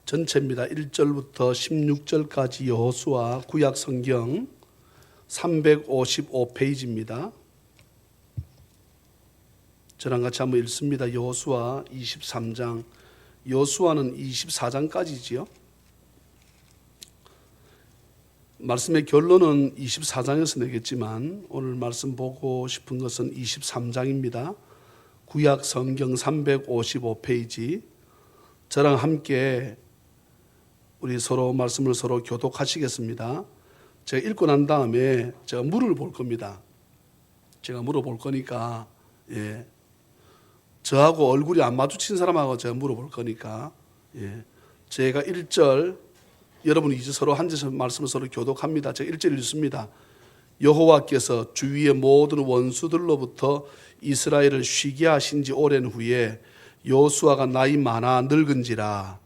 전체입니다. 1절부터 16절까지 여호수아 구약 성경 355페이지입니다. 저랑 같이 한번 읽습니다. 여호수아 23장. 여호수아는 24장까지지요. 말씀의 결론은 24장에서 내겠지만 오늘 말씀 보고 싶은 것은 23장입니다. 구약 성경 355페이지. 저랑 함께 우리 서로 말씀을 서로 교독하시겠습니다. 제가 읽고 난 다음에 제가 물을 볼 겁니다. 제가 물어볼 거니까 저하고 얼굴이 안 마주친 사람하고 제가 물어볼 거니까 제가 1절 여러분이 이제 서로 앉아서 말씀을 서로 교독합니다. 제가 1절 읽습니다. 여호와께서 주위의 모든 원수들로부터 이스라엘을 쉬게 하신 지 오랜 후에 여호수아가 나이 많아 늙은지라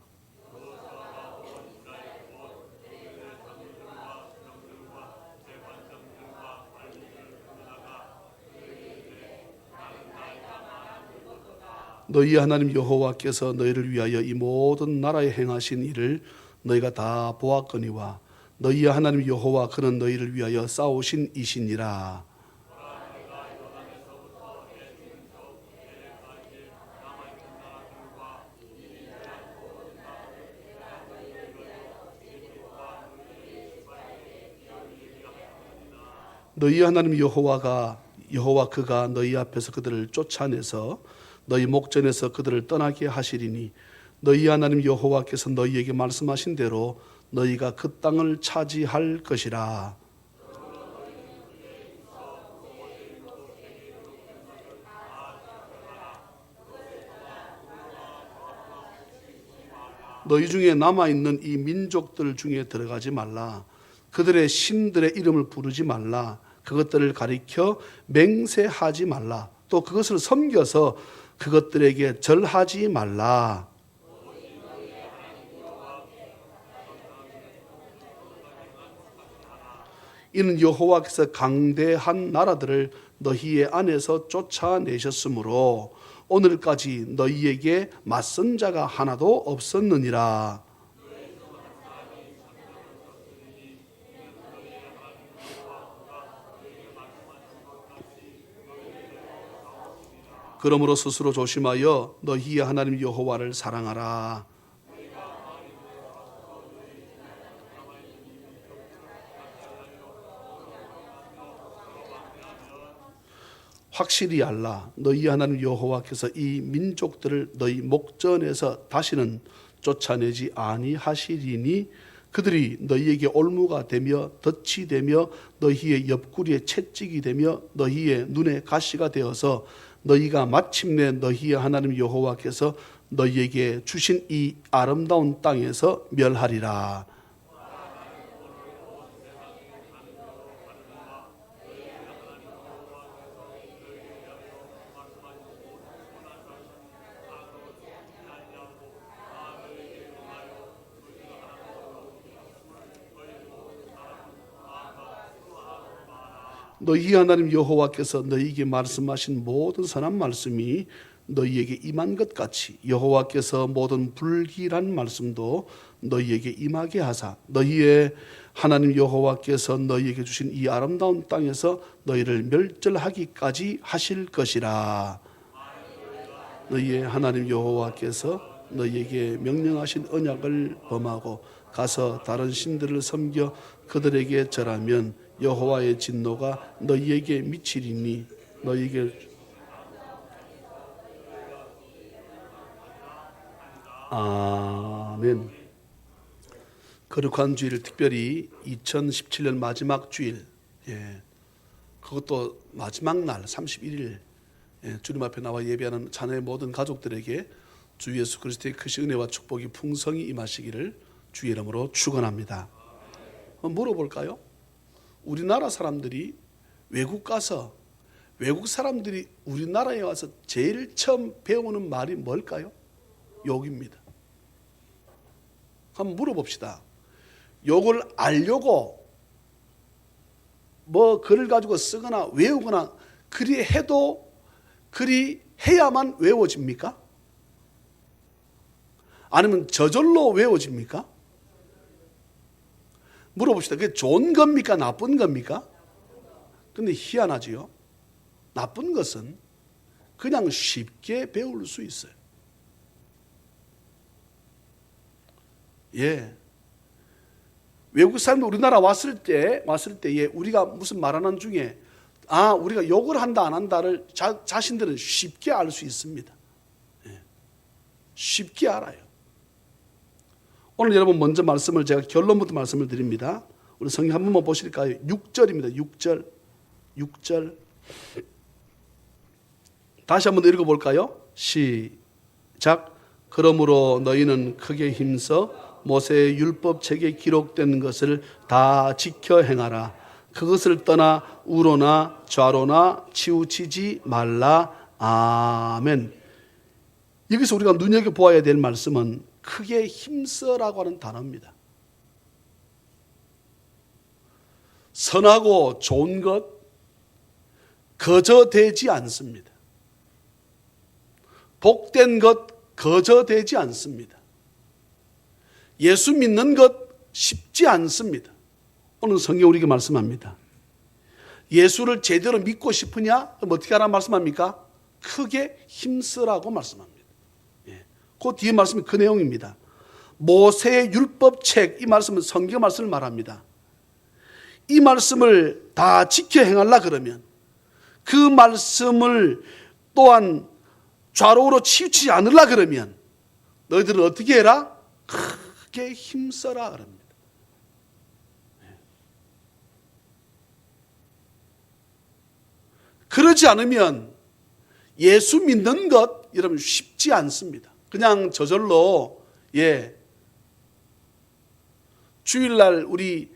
너희 하나님 여호와께서 너희를 위하여 이 모든 나라에 행하신 일을 너희가 다 보았거니와 너희 하나님 여호와 그는 너희를 위하여 싸우신 이시니라. 너희 하나님 여호와 그가 너희 앞에서 그들을 쫓아내서 너희 목전에서 그들을 떠나게 하시리니 너희 하나님 여호와께서 너희에게 말씀하신 대로 너희가 그 땅을 차지할 것이라. 너희 중에 남아있는 이 민족들 중에 들어가지 말라. 그들의 신들의 이름을 부르지 말라. 그것들을 가리켜 맹세하지 말라. 또 그것을 섬겨서 그것들에게 절하지 말라. 이는 여호와께서 강대한 나라들을 너희의 안에서 쫓아내셨으므로 오늘까지 너희에게 맞선 자가 하나도 없었느니라. 그러므로 스스로 조심하여 너희의 하나님 여호와를 사랑하라. 확실히 알라. 너희 하나님 여호와께서 이 민족들을 너희 목전에서 다시는 쫓아내지 아니하시리니 그들이 너희에게 올무가 되며 덫이 되며 너희의 옆구리에 채찍이 되며 너희의 눈에 가시가 되어서 너희가 마침내 너희의 하나님 여호와께서 너희에게 주신 이 아름다운 땅에서 멸하리라. 너희 하나님 여호와께서 너희에게 말씀하신 모든 선한 말씀이 너희에게 임한 것 같이 여호와께서 모든 불길한 말씀도 너희에게 임하게 하사 너희의 하나님 여호와께서 너희에게 주신 이 아름다운 땅에서 너희를 멸절하기까지 하실 것이라. 너희의 하나님 여호와께서 너희에게 명령하신 언약을 범하고 가서 다른 신들을 섬겨 그들에게 절하면 여호와의 진노가 너희에게 미치리니 너희에게 아멘. 거룩한 주일, 특별히 2017년 마지막 주일, 그것도 마지막 날 31일 주님 앞에 나와 예배하는 자녀의 모든 가족들에게 주 예수 그리스도의 크신 은혜와 축복이 풍성히 임하시기를 주의 이름으로 축원합니다. 한번 물어볼까요? 우리나라 사람들이 외국 가서 외국 사람들이 우리나라에 와서 제일 처음 배우는 말이 뭘까요? 욕입니다. 한번 물어봅시다. 욕을 알려고 뭐 글을 가지고 쓰거나 외우거나 그리 해도 그리 해야만 외워집니까? 아니면 저절로 외워집니까? 물어봅시다. 그게 좋은 겁니까? 나쁜 겁니까? 근데 희한하지요. 나쁜 것은 그냥 쉽게 배울 수 있어요. 예. 외국 사람들 우리나라 왔을 때에 우리가 무슨 말하는 중에 우리가 욕을 한다 안 한다를 자신들은 쉽게 알 수 있습니다. 예. 쉽게 알아요. 오늘 여러분 먼저 말씀을 제가 결론부터 말씀을 드립니다. 우리 성경 한 번만 보실까요? 6절입니다. 6절. 다시 한번 읽어볼까요? 시작. 그러므로 너희는 크게 힘써 모세의 율법책에 기록된 것을 다 지켜 행하라. 그것을 떠나 우로나 좌로나 치우치지 말라. 아멘. 여기서 우리가 눈여겨보아야 될 말씀은 크게 힘써라고 하는 단어입니다. 선하고 좋은 것 거저되지 않습니다. 복된 것 거저되지 않습니다. 예수 믿는 것 쉽지 않습니다. 오늘 성경 우리에게 말씀합니다. 예수를 제대로 믿고 싶으냐? 그럼 어떻게 하라는 말씀합니까? 크게 힘쓰라고 말씀합니다. 그 뒤에 말씀이 그 내용입니다. 모세의 율법책, 이 말씀은 성경 말씀을 말합니다. 이 말씀을 다 지켜 행하려 그러면 그 말씀을 또한 좌로우로 치우치지 않으려 그러면 너희들은 어떻게 해라? 크게 힘써라 그럽니다. 그러지 않으면 예수 믿는 것 여러분 쉽지 않습니다. 그냥 저절로 주일날 우리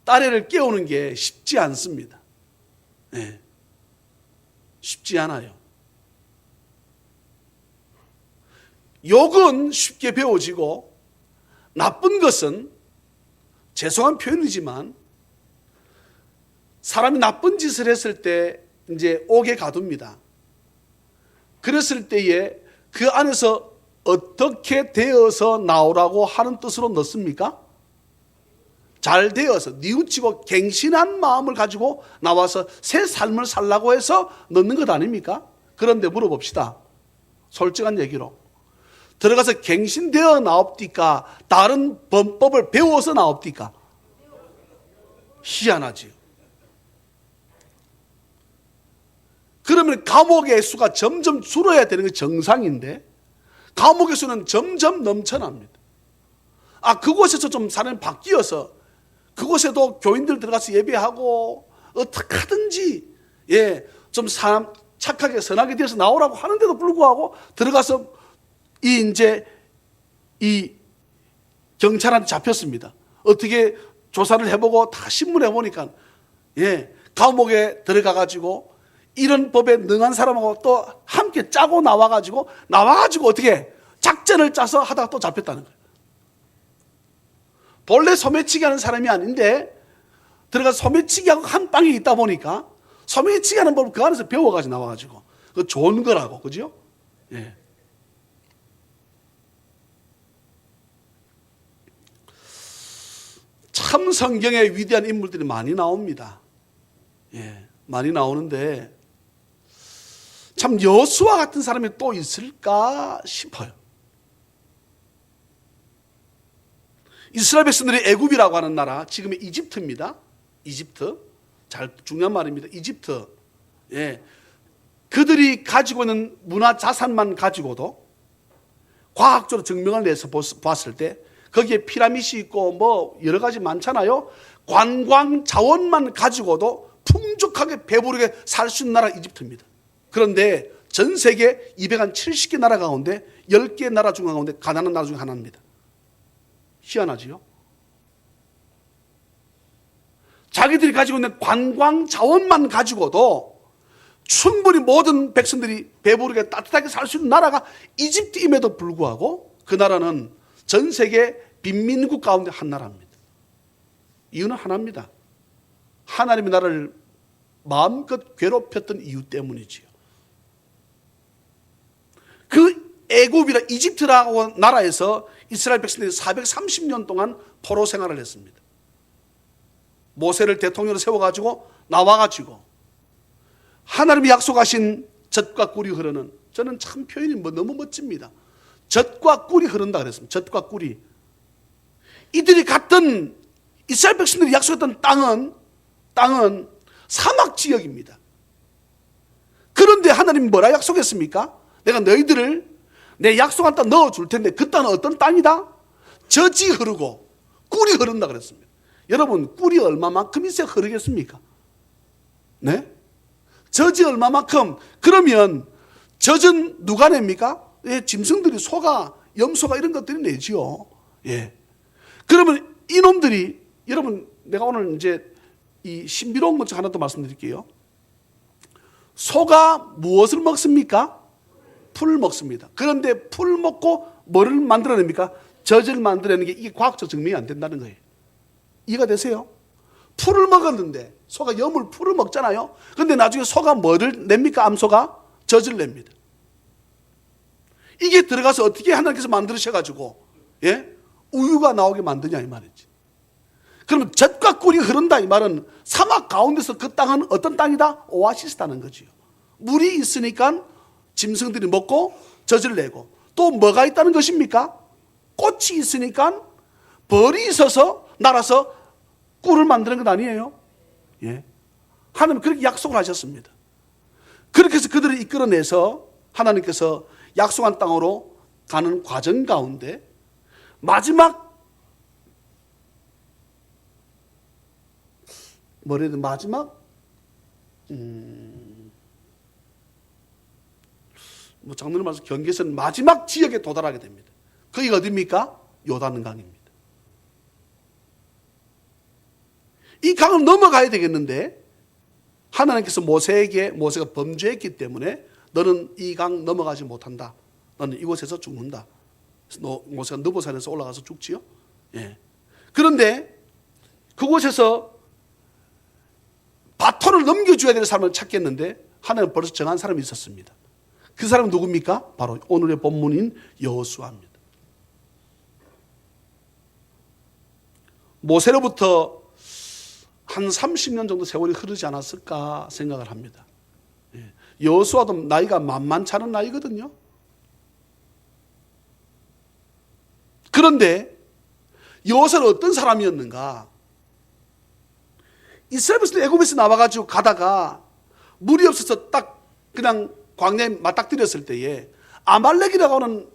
딸애를 깨우는 게 쉽지 않습니다. 쉽지 않아요. 욕은 쉽게 배워지고 나쁜 것은 죄송한 표현이지만 사람이 나쁜 짓을 했을 때 이제 옥에 가둡니다. 그랬을 때에 그 안에서 어떻게 되어서 나오라고 하는 뜻으로 넣습니까? 잘 되어서 뉘우치고 갱신한 마음을 가지고 나와서 새 삶을 살라고 해서 넣는 것 아닙니까? 그런데 물어봅시다. 솔직한 얘기로 들어가서 갱신되어 나옵니까? 다른 범법을 배워서 나옵니까? 희한하지요. 그러면 감옥의 수가 점점 줄어야 되는 게 정상인데 감옥의 수는 점점 넘쳐납니다. 그곳에서 좀 사람이 바뀌어서 그곳에도 교인들 들어가서 예배하고 어떻게 하든지 좀 사람 착하게 선하게 되어서 나오라고 하는데도 불구하고 들어가서 이 경찰한테 잡혔습니다. 어떻게 조사를 해보고 다 신문해 보니까 감옥에 들어가 가지고 이런 법에 능한 사람하고 또 함께 짜고 나와가지고 어떻게 작전을 짜서 하다가 또 잡혔다는 거예요. 본래 소매치기 하는 사람이 아닌데 들어가서 소매치기하고 한 방에 있다 보니까 소매치기 하는 법을 그 안에서 배워가지고 나와가지고 그 좋은 거라고, 그죠? 참 성경에 위대한 인물들이 많이 나옵니다. 많이 나오는데 참 여수와 같은 사람이 또 있을까 싶어요. 이스라엘 백성들이 애굽이라고 하는 나라, 지금의 이집트입니다. 이집트. 잘 중요한 말입니다. 이집트. 그들이 가지고 있는 문화 자산만 가지고도 과학적으로 증명을 내서 봤을 때 거기에 피라미드 있고 뭐 여러 가지 많잖아요. 관광 자원만 가지고도 풍족하게 배부르게 살 수 있는 나라 이집트입니다. 그런데 전 세계 270개 나라 가운데 10개 나라 중 가운데 가난한 나라 중 하나입니다. 희한하지요? 자기들이 가지고 있는 관광 자원만 가지고도 충분히 모든 백성들이 배부르게 따뜻하게 살 수 있는 나라가 이집트임에도 불구하고 그 나라는 전 세계 빈민국 가운데 한 나라입니다. 이유는 하나입니다. 하나님의 나라를 마음껏 괴롭혔던 이유 때문이지요. 그 애굽이라 이집트라고 나라에서 이스라엘 백성들이 430년 동안 포로 생활을 했습니다. 모세를 대통령으로 세워가지고 나와가지고 하나님이 약속하신 젖과 꿀이 흐르는, 저는 참 표현이 너무 멋집니다. 젖과 꿀이 흐른다 그랬습니다. 젖과 꿀이. 이들이 갔던, 이스라엘 백성들이 약속했던 땅은 사막 지역입니다. 그런데 하나님이 뭐라 약속했습니까? 내가 너희들을 내 약속한 땅 넣어줄 텐데 그 땅은 어떤 땅이다? 젖이 흐르고 꿀이 흐른다 그랬습니다. 여러분, 꿀이 얼마만큼 있어야 흐르겠습니까? 네? 젖이 얼마만큼. 그러면 젖은 누가 냅니까? 예, 짐승들이, 소가, 염소가 이런 것들이 내지요. 예. 그러면 이놈들이, 여러분, 내가 오늘 이제 이 신비로운 것 중 하나 더 말씀드릴게요. 소가 무엇을 먹습니까? 풀 먹습니다. 그런데 풀 먹고 뭐를 만들어냅니까? 젖을 만들어내는 게, 이게 과학적 증명이 안 된다는 거예요. 이해가 되세요? 풀을 먹었는데, 소가 풀을 먹잖아요. 근데 나중에 소가 뭐를 냅니까? 암소가 젖을 냅니다. 이게 들어가서 어떻게 하나님께서 만드셔가지고, 예? 우유가 나오게 만드냐 이 말이지. 그러면 젖과 꿀이 흐른다 이 말은 사막 가운데서 그 땅은 어떤 땅이다? 오아시스다는 거지요. 물이 있으니까 짐승들이 먹고 젖을 내고, 또 뭐가 있다는 것입니까? 꽃이 있으니까 벌이 있어서 날아서 꿀을 만드는 것 아니에요? 예. 하나님 그렇게 약속을 하셨습니다. 그렇게 해서 그들을 이끌어내서 하나님께서 약속한 땅으로 가는 과정 가운데 마지막 장로님 말씀 경계선 마지막 지역에 도달하게 됩니다. 거기가 어디입니까? 요단강입니다. 이 강을 넘어가야 되겠는데 하나님께서 모세가 범죄했기 때문에 너는 이 강 넘어가지 못한다. 너는 이곳에서 죽는다. 모세가 느보산에서 올라가서 죽지요. 예. 그런데 그곳에서 바톤을 넘겨줘야 될 사람을 찾겠는데 하나님은 벌써 정한 사람이 있었습니다. 그 사람은 누굽니까? 바로 오늘의 본문인 여호수아입니다. 모세로부터 한 30년 정도 세월이 흐르지 않았을까 생각을 합니다. 여호수아도 나이가 만만치 않은 나이거든요. 그런데 여호수아는 어떤 사람이었는가? 이스라엘 백성들 애굽에서 나와가지고 가다가 물이 없어서 딱 그냥 광야에 맞닥뜨렸을 때에 아말렉이라고 하는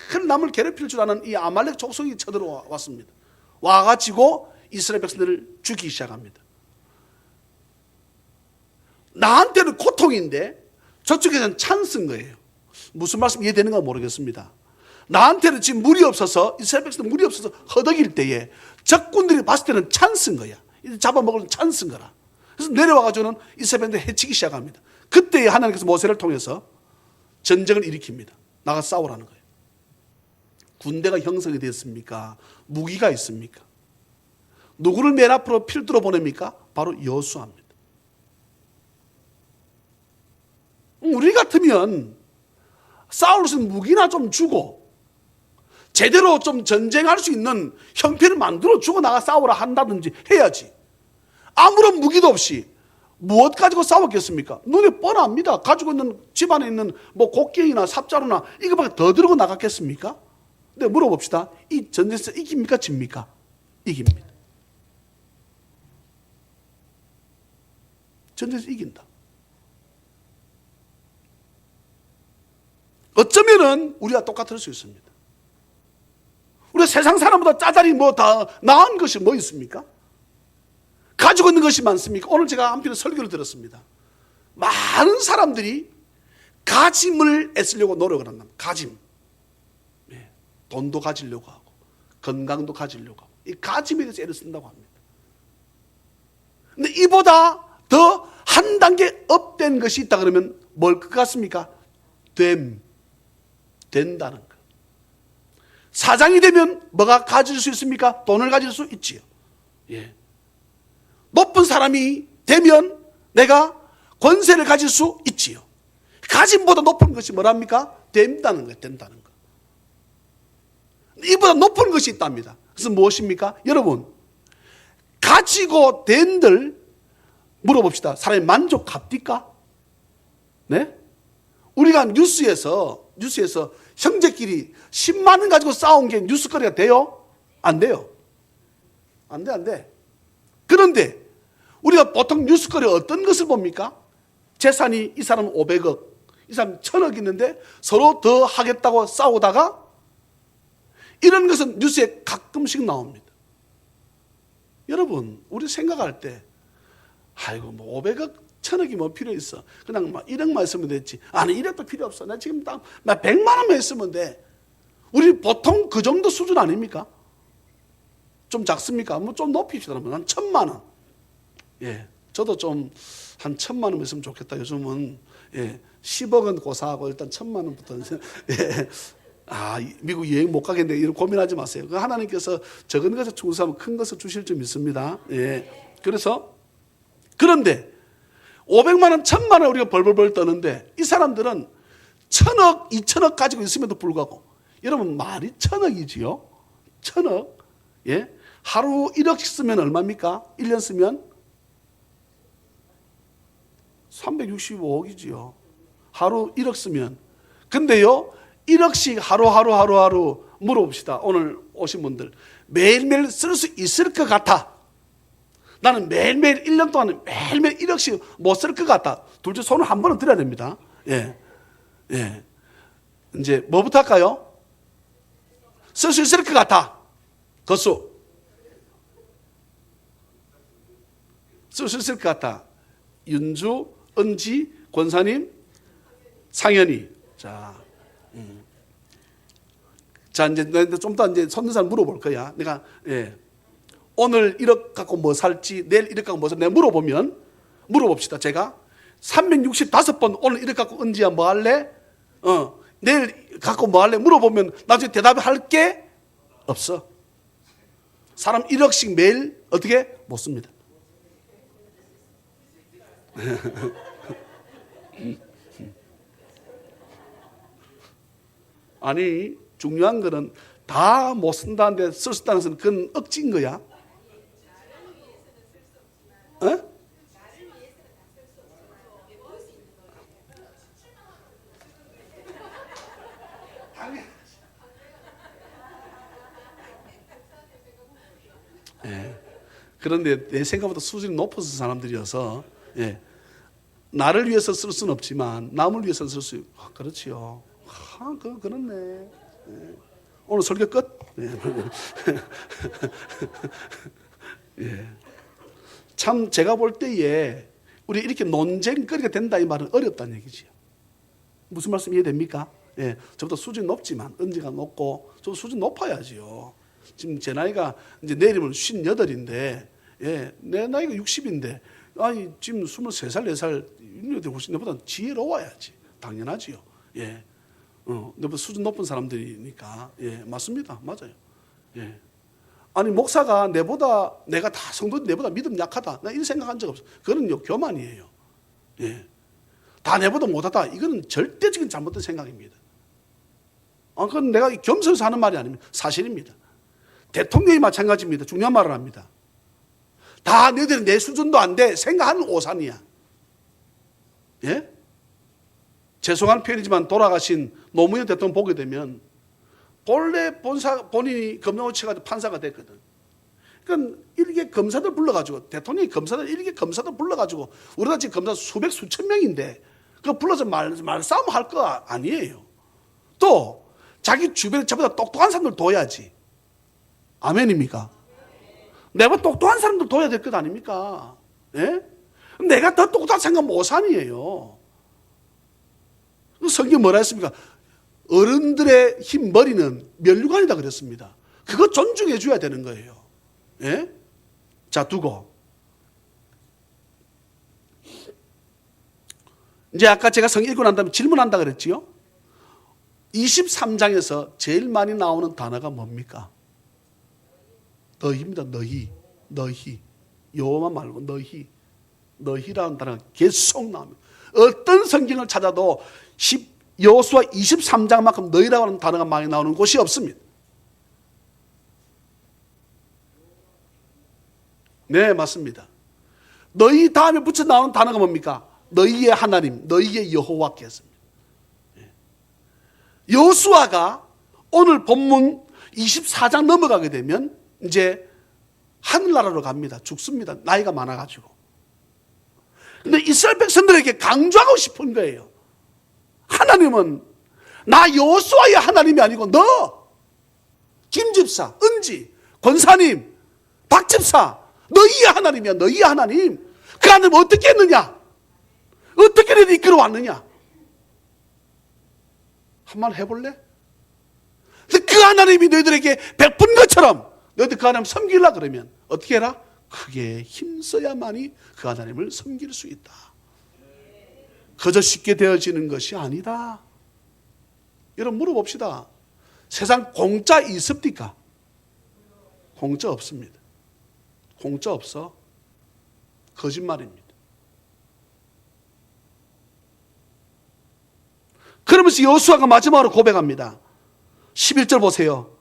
큰 남을 괴롭힐 줄 아는 이 아말렉 족속이 쳐들어왔습니다. 와가지고 이스라엘 백성들을 죽이기 시작합니다. 나한테는 고통인데 저쪽에서는 찬스인 거예요. 무슨 말씀 이해되는가 모르겠습니다. 나한테는 지금 물이 없어서, 이스라엘 백성들 물이 없어서 허덕일 때에 적군들이 봤을 때는 찬스인 거야. 잡아먹을 찬스인 거라. 그래서 내려와가지고는 이스라엘 백성들 해치기 시작합니다. 그때 하나님께서 모세를 통해서 전쟁을 일으킵니다. 나가 싸우라는 거예요. 군대가 형성이 됐습니까? 무기가 있습니까? 누구를 맨 앞으로 필두로 보냅니까? 바로 여호수아입니다. 우리 같으면 싸울 수 있는 무기나 좀 주고 제대로 좀 전쟁할 수 있는 형편을 만들어 주고 나가 싸우라 한다든지 해야지. 아무런 무기도 없이 무엇 가지고 싸웠겠습니까? 눈에 뻔합니다. 가지고 있는 집안에 있는 뭐 곡괭이나 삽자루나 이거밖에 더 들고 나갔겠습니까? 근데 물어봅시다. 이 전쟁에서 이깁니까? 집니까? 이깁니다. 전쟁에서 이긴다. 어쩌면은 우리가 똑같을 수 있습니다. 우리가 세상 사람보다 짜잘이 뭐 다 나은 것이 뭐 있습니까? 가지고 있는 것이 많습니까? 오늘 제가 한편의 설교를 들었습니다. 많은 사람들이 가짐을 애쓰려고 노력을 한다. 가짐. 네. 돈도 가지려고 하고 건강도 가지려고 하고 이 가짐에 대해서 애를 쓴다고 합니다. 근데 이보다 더 한 단계 업된 것이 있다 그러면 뭘 것 같습니까? 된다는 것. 사장이 되면 뭐가 가질 수 있습니까? 돈을 가질 수 있지요. 예. 높은 사람이 되면 내가 권세를 가질 수 있지요. 가짐보다 높은 것이 뭐랍니까? 된다는 거예요. 된다는 거. 이보다 높은 것이 있답니다. 그래서 무엇입니까? 여러분, 가지고 된들 물어봅시다. 사람이 만족합니까? 네? 우리가 뉴스에서 형제끼리 10만 원 가지고 싸운 게 뉴스거리가 돼요? 안 돼요. 안 돼. 그런데 우리가 보통 뉴스거리 어떤 것을 봅니까? 재산이 이 사람은 500억, 이 사람은 1000억 있는데 서로 더 하겠다고 싸우다가 이런 것은 뉴스에 가끔씩 나옵니다. 여러분, 우리 생각할 때 아이고 뭐 500억, 1000억이 뭐 필요 있어. 그냥 막 1억만 있으면 됐지. 아니 1억도 필요 없어. 나 지금 딱 100만 원만 있으면 돼. 우리 보통 그 정도 수준 아닙니까? 좀 작습니까? 뭐 좀 높입시다. 한 1000만 원. 예, 저도 좀 한 1000만 원 있으면 좋겠다. 요즘은 10억은 고사하고 일단 1000만 원부터 예. 미국 여행 못 가겠는데 이런 고민하지 마세요. 하나님께서 적은 것에 충성하면 큰 것을 주실 줄 믿습니다. 예. 그런데 500만 원, 1000만 원 우리가 벌벌벌 떠는데 이 사람들은 1000억, 2000억 가지고 있음에도 불구하고 여러분 말이 1000억이지요. 1000억. 예. 하루 1억 쓰면 얼마입니까? 1년 쓰면 365억이지요. 하루 1억 쓰면. 근데요, 1억씩 하루 물어봅시다. 오늘 오신 분들. 매일매일 쓸 수 있을 것 같아. 나는 매일매일 1년 동안 매일매일 1억씩 못 쓸 것 같아. 둘째 손을 한 번은 들어야 됩니다. 예. 이제 뭐부터 할까요? 쓸 수 있을 것 같아. 거수. 쓸 수 있을 것 같아. 윤주, 은지, 권사님, 상현이. 자, 이제 좀 더 이제 손든 사람 물어볼 거야. 내가 오늘 1억 갖고 뭐 살지, 내일 1억 갖고 뭐 살지, 내가 물어봅시다. 제가 365번 오늘 1억 갖고 은지야 뭐 할래? 내일 갖고 뭐 할래? 물어보면 나중에 대답할 게 없어. 사람 1억씩 매일 어떻게 못 씁니다. 아니 중요한 거는 다 못 쓴다는데 쓸 수 있다는 것은 그건 억지인 거야. 그런데 내 생각보다 수준이 높아서 사람들이어서 나를 위해서 쓸 수는 없지만 남을 위해서 쓸 수 있고 그렇지요. 그렇네. 오늘 설교 끝. 참 제가 볼 때에 우리 이렇게 논쟁거리가 된다 이 말은 어렵다는 얘기지요. 무슨 말씀 이해됩니까? 저보다 수준이 높지만 은지가 높고 저 수준 높아야지요. 지금 제 나이가 이제 내일이면 58인데 내 나이가 60인데 아니 지금 23살 4살 훨씬 내보다 지혜로워야지. 당연하지요. 내보다 수준 높은 사람들이니까 맞습니다. 맞아요. 아니 목사가 내가 다 성도들 내보다 믿음 약하다. 나 이런 생각한 적 없어. 그거는요 교만이에요. 다 내보다 못하다. 이거는 절대적인 잘못된 생각입니다. 그건 내가 겸손해서 하는 말이 아닙니다. 사실입니다. 대통령이 마찬가지입니다. 중요한 말을 합니다. 다 너희들은 내 수준도 안 돼. 생각하는 오산이야. 죄송한 표현이지만 돌아가신 노무현 대통령 보게 되면 본래 본인이 검정을 쳐가지고 판사가 됐거든. 그러니까 일개 검사들 불러가지고 대통령이 일개 검사들 불러가지고 우리나라 지금 검사 수백 수천 명인데 그거 불러서 말싸움 할 거 아니에요. 또 자기 주변에 저보다 똑똑한 사람들 둬야지. 아멘입니까? 내가 똑똑한 사람들 둬야 될 것 아닙니까? 내가 더 똑똑한 생각 모산이에요. 성경 뭐라 했습니까? 어른들의 흰 머리는 면류관이다 그랬습니다. 그거 존중해 줘야 되는 거예요. 자, 두고 이제 아까 제가 성경 읽고 난 다음에 질문한다 그랬지요? 23장에서 제일 많이 나오는 단어가 뭡니까? 너희입니다. 너희. 여호와 말고 너희라는 단어가 계속 나옵니다. 어떤 성경을 찾아도 여호수아 23장만큼 너희라고 하는 단어가 많이 나오는 곳이 없습니다. 네, 맞습니다. 너희 다음에 붙여 나오는 단어가 뭡니까? 너희의 하나님, 너희의 여호와께서입니다. 여호수아가 오늘 본문 24장 넘어가게 되면 이제 하늘나라로 갑니다. 죽습니다. 나이가 많아가지고. 근데 이스라엘 백성들에게 강조하고 싶은 거예요. 하나님은 나 여호수아의 하나님이 아니고 너 김집사, 은지, 권사님, 박집사 너희의 하나님이야. 너희의 하나님. 그 하나님 어떻게 했느냐? 어떻게 너희들 이끌어 왔느냐? 한번 해볼래? 근데 그 하나님이 너희들에게 베푼 것처럼 너희들 그 하나님 섬기려 그러면 어떻게 해라? 크게 힘써야만이 그 하나님을 섬길 수 있다. 그저 쉽게 되어지는 것이 아니다. 여러분 물어봅시다. 세상 공짜 있습니까? 공짜 없습니다. 공짜 없어. 거짓말입니다. 그러면서 여호수아가 마지막으로 고백합니다. 11절 보세요.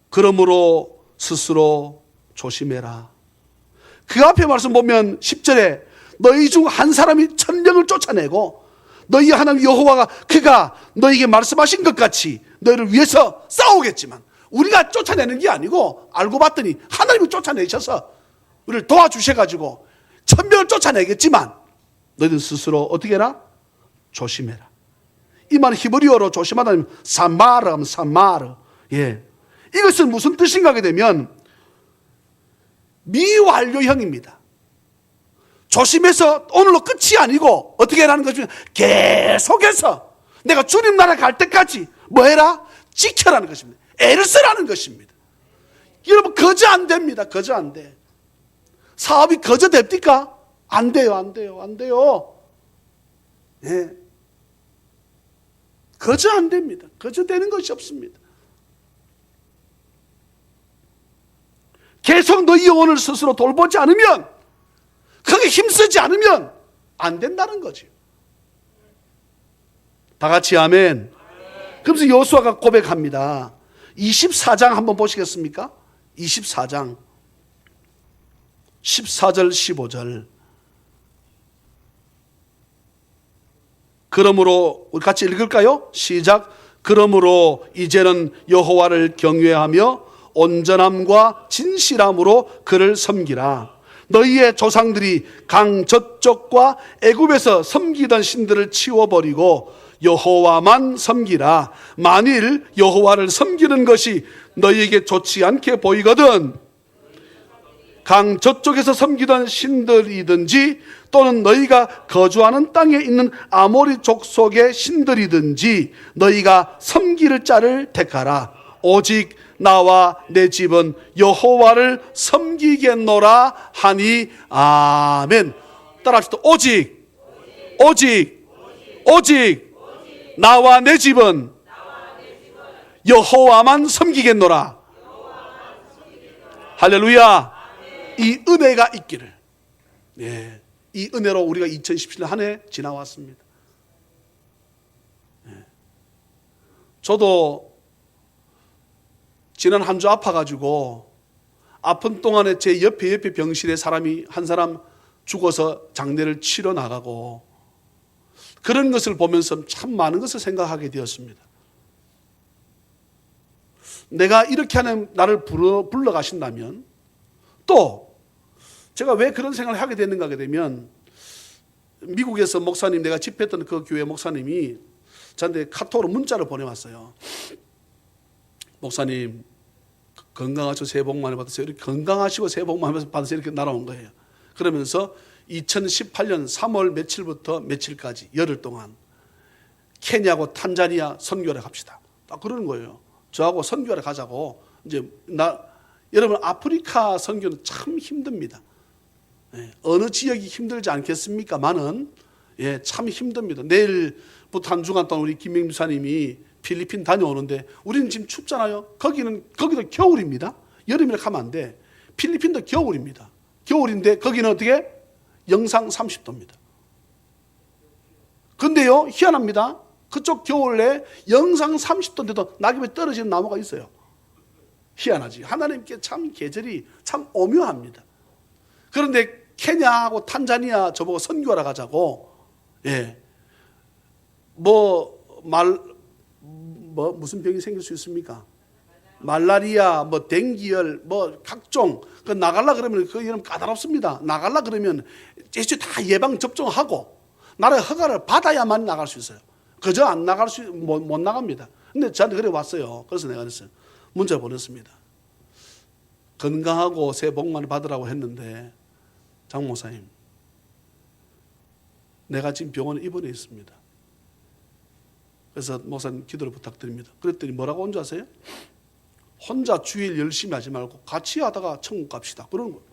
그러므로 스스로 조심해라. 그 앞에 말씀 보면 10절에 너희 중 한 사람이 1000명을 쫓아내고 너희 하나님 여호와가 그가 너희에게 말씀하신 것 같이 너희를 위해서 싸우겠지만 우리가 쫓아내는 게 아니고 알고 봤더니 하나님이 쫓아내셔서 우리를 도와주셔가지고 1000명을 쫓아내겠지만 너희들 스스로 어떻게 해라? 조심해라. 이 말은 히브리어로 조심하다는 사마르 하면 사마르. 예. 이것은 무슨 뜻인가 하게 되면 미완료형입니다. 조심해서 오늘로 끝이 아니고 어떻게 하라는 것이면 계속해서 내가 주님 나라 갈 때까지 뭐 해라? 지켜라는 것입니다. 애를 쓰라는 것입니다. 여러분 거저 안 됩니다. 거저 안 돼. 사업이 거저 됩니까? 안 돼요. 안 돼요. 안 돼요. 예. 거저 안 됩니다. 거저 되는 것이 없습니다. 계속 너희 영혼을 스스로 돌보지 않으면, 크게 힘쓰지 않으면 안 된다는 거죠. 다 같이 아멘. 그러면서 여호수아가 고백합니다. 24장 한번 보시겠습니까? 24장 14절 15절. 그러므로 우리 같이 읽을까요? 시작. 그러므로 이제는 여호와를 경외하며 온전함과 진실함으로 그를 섬기라. 너희의 조상들이 강 저쪽과 애굽에서 섬기던 신들을 치워버리고 여호와만 섬기라. 만일 여호와를 섬기는 것이 너희에게 좋지 않게 보이거든 강 저쪽에서 섬기던 신들이든지 또는 너희가 거주하는 땅에 있는 아모리 족속의 신들이든지 너희가 섬길 자를 택하라. 오직 나와 내 집은 여호와를 섬기겠노라 하니 아멘. 따라합시다. 오직 나와 내 집은 여호와만 섬기겠노라. 할렐루야. 이 은혜가 있기를. 네, 이 은혜로 우리가 2017년 한 해 지나왔습니다. 네. 저도 지난 한 주 아파가지고 아픈 동안에 제 옆에 병실에 사람이 한 사람 죽어서 장례를 치러 나가고 그런 것을 보면서 참 많은 것을 생각하게 되었습니다. 내가 이렇게 하는 나를 불러가신다면 또 제가 왜 그런 생각을 하게 됐는가 하게 되면 미국에서 목사님, 내가 집회했던 그 교회 목사님이 저한테 카톡으로 문자를 보내왔어요. 목사님 건강하시고 새해 복 많이 받으세요. 이렇게 건강하시고 새해 복 많이 받으세요. 이렇게 날아온 거예요. 그러면서 2018년 3월 며칠부터 며칠까지 열흘 동안 케냐하고 탄자니아 선교를 갑시다. 딱 그러는 거예요. 저하고 선교를 가자고. 이제 여러분 아프리카 선교는 참 힘듭니다. 예, 어느 지역이 힘들지 않겠습니까만은 예, 참 힘듭니다. 내일부터 한 주간 동안 우리 김명주 사님이 필리핀 다녀오는데 우리는 지금 춥잖아요. 거기도 겨울입니다. 여름이라 가면 안 돼. 필리핀도 겨울입니다. 겨울인데 거기는 어떻게? 영상 30도입니다. 근데요 희한합니다. 그쪽 겨울에 영상 30도인데도 낙엽이 떨어지는 나무가 있어요. 희한하지. 하나님께 참 계절이 참 오묘합니다. 그런데 케냐하고 탄자니아 저보고 선교하러 가자고, 무슨 병이 생길 수 있습니까? 말라리아, 댕기열, 각종, 나갈라 그러면 그 이름 까다롭습니다. 나갈라 그러면 다 예방 접종하고, 나라의 허가를 받아야만 나갈 수 있어요. 그저 안 나갈 못 나갑니다. 근데 저한테 그래 왔어요. 그래서 내가 그랬어요. 문자 보냈습니다. 건강하고 새해 복 많이 받으라고 했는데, 장 목사님, 내가 지금 병원에 입원해 있습니다. 그래서 목사님 기도를 부탁드립니다. 그랬더니 뭐라고 온 줄 아세요? 혼자 주일 열심히 하지 말고 같이 하다가 천국 갑시다. 그러는 거예요.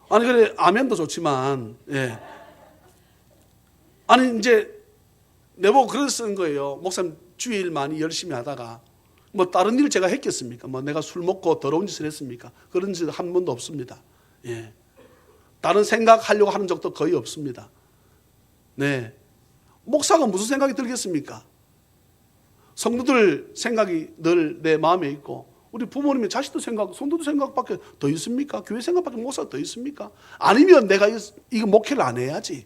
아니, 그래, 아멘도 좋지만, 아니, 이제, 내보고 그래서 쓴 거예요. 목사님 주일 많이 열심히 하다가, 다른 일 제가 했겠습니까? 내가 술 먹고 더러운 짓을 했습니까? 그런 짓 한 번도 없습니다. 다른 생각하려고 하는 적도 거의 없습니다. 네. 목사가 무슨 생각이 들겠습니까? 성도들 생각이 늘 내 마음에 있고, 우리 부모님의 자식도 생각, 성도들 생각밖에 더 있습니까? 교회 생각밖에 목사가 더 있습니까? 아니면 내가 이거 목회를 안 해야지.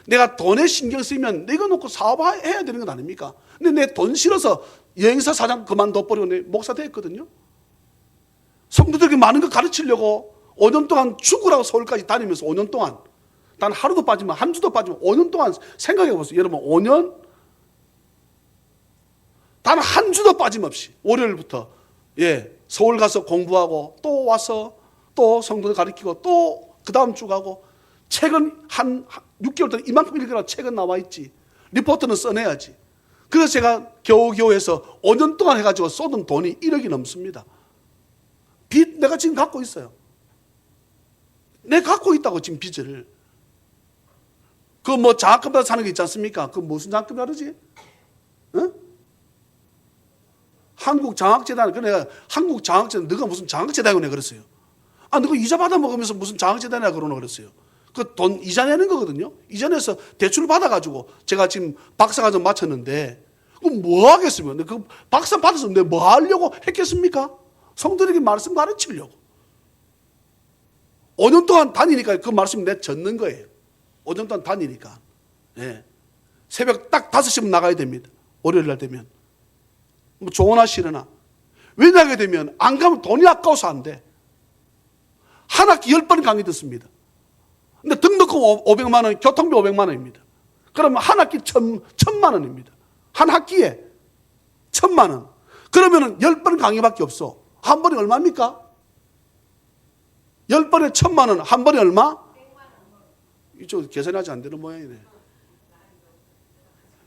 내가 돈에 신경 쓰이면 내가 놓고 사업해야 되는 건 아닙니까? 근데 내 돈 싫어서 여행사 사장 그만둬버리고 내 목사 됐거든요. 성도들에게 많은 거 가르치려고 5년 동안 죽으라고 서울까지 다니면서 5년 동안 단 하루도 빠지면 한 주도 빠지면 5년 동안 생각해 보세요. 여러분 5년 단 한 주도 빠짐없이 월요일부터 서울 가서 공부하고 또 와서 또 성도들 가르치고 또 그 다음 주 가고 책은 한 6개월 동안 이만큼 읽으라 책은 나와 있지. 리포트는 써내야지. 그래서 제가 겨우겨우 해서 5년 동안 해가지고 쏟은 돈이 1억이 넘습니다. 빚 내가 지금 갖고 있어요. 내가 갖고 있다고 지금 빚을. 장학금 받아 사는 게 있지 않습니까? 무슨 장학금 다르지? 응? 한국장학재단, 내가 한국장학재단, 너가 무슨 장학재단이고 내가 그랬어요. 너가 이자 받아 먹으면서 무슨 장학재단이라 그러나 그랬어요. 그 돈 이자 내는 거거든요. 이자 내서 대출 받아가지고 제가 지금 박사과정 마쳤는데, 그럼 뭐 하겠습니까? 그 박사 받아서 내가 뭐 하려고 했겠습니까? 성도들에게 말씀 가르치려고. 5년 동안 다니니까 그 말씀 내가 젖는 거예요. 5년 동안 다니니까. 새벽 딱 5시면 나가야 됩니다. 월요일 날 되면. 좋으나 싫으나. 왜 나가게 되면 안 가면 돈이 아까워서 안 돼. 한 학기 10번 강의 듣습니다. 근데 등록금 500만 원, 교통비 500만 원입니다. 그러면 한 학기 1,000만 원입니다. 한 학기에 1,000만 원. 그러면 10번 강의밖에 없어. 한 번에 얼마입니까? 10번에 1,000만 원, 한 번에 얼마? 이쪽 계산하지 안 되는 모양이네.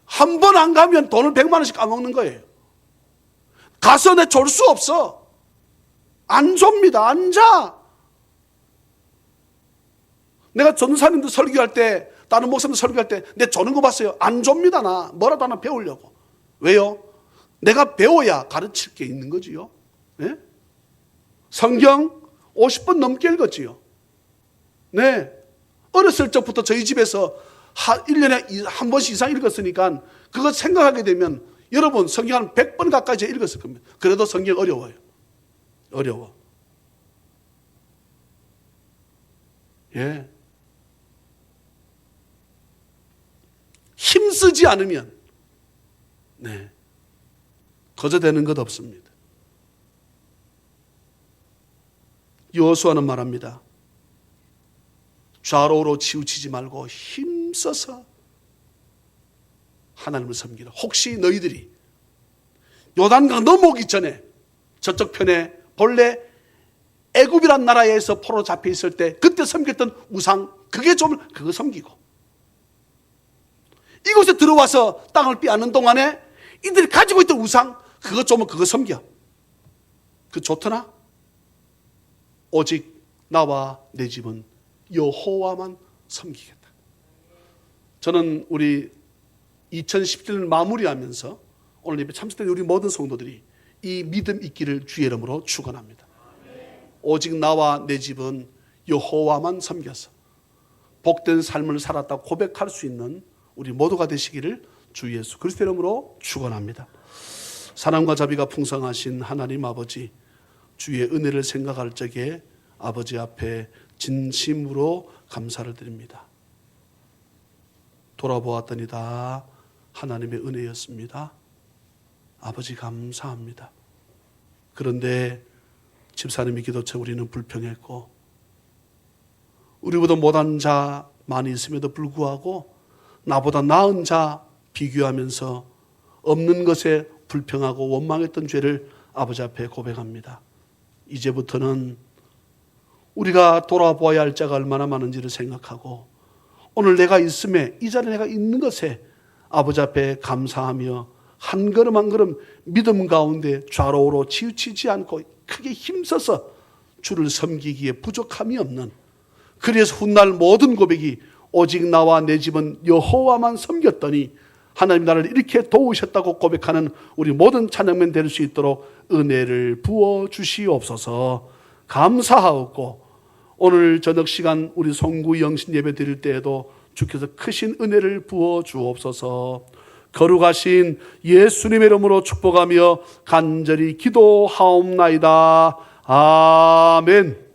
한 번 안 가면 돈을 100만 원씩 까먹는 거예요. 가서 내 줄 수 없어. 안 줍니다. 앉아. 내가 전사님들 설교할 때, 다른 목사님들 설교할 때 내 주는 거 봤어요. 안 줍니다. 나 뭐라도 하나 배우려고. 왜요? 내가 배워야 가르칠 게 있는 거지요. 네? 성경 50번 넘게 읽었지요. 네. 어렸을 적부터 저희 집에서 1년에 한 번씩 이상 읽었으니까 그거 생각하게 되면 여러분 성경 한 100번 가까이 제가 읽었을 겁니다. 그래도 성경 어려워요. 어려워. 힘쓰지 않으면 거저 되는 것 없습니다. 여호수아는 말합니다. 좌로우로 치우치지 말고 힘써서 하나님을 섬기라. 혹시 너희들이 요단강 넘어오기 전에 저쪽 편에 본래 애굽이란 나라에서 포로 잡혀 있을 때 그때 섬겼던 우상 그거 섬기고 이곳에 들어와서 땅을 빼앗는 동안에 이들이 가지고 있던 우상 그거 섬겨. 그 좋더나? 오직 나와 내 집은 여호와만 섬기겠다. 저는 우리 2017년 마무리하면서 오늘 예배 참석된 우리 모든 성도들이 이 믿음 있기를 주의 이름으로 축원합니다. 오직 나와 내 집은 여호와만 섬겨서 복된 삶을 살았다 고백할 수 있는 우리 모두가 되시기를 주 예수 그리스도 이름으로 축원합니다. 사랑과 자비가 풍성하신 하나님 아버지, 주의 은혜를 생각할 적에 아버지 앞에 진심으로 감사를 드립니다. 돌아보았더니 다 하나님의 은혜였습니다. 아버지 감사합니다. 그런데 집사님이 기도처 우리는 불평했고 우리보다 못한 자 많이 있음에도 불구하고 나보다 나은 자 비교하면서 없는 것에 불평하고 원망했던 죄를 아버지 앞에 고백합니다. 이제부터는 우리가 돌아보아야 할 자가 얼마나 많은지를 생각하고 오늘 내가 있음에 이 자리에 내가 있는 것에 아버지 앞에 감사하며 한 걸음 한 걸음 믿음 가운데 좌로우로 치우치지 않고 크게 힘써서 주를 섬기기에 부족함이 없는, 그래서 훗날 모든 고백이 오직 나와 내 집은 여호와만 섬겼더니 하나님 나를 이렇게 도우셨다고 고백하는 우리 모든 찬양맨 될 수 있도록 은혜를 부어 주시옵소서. 감사하옵고 오늘 저녁 시간 우리 송구 영신 예배 드릴 때에도 주께서 크신 은혜를 부어 주옵소서. 거룩하신 예수님의 이름으로 축복하며 간절히 기도하옵나이다. 아멘.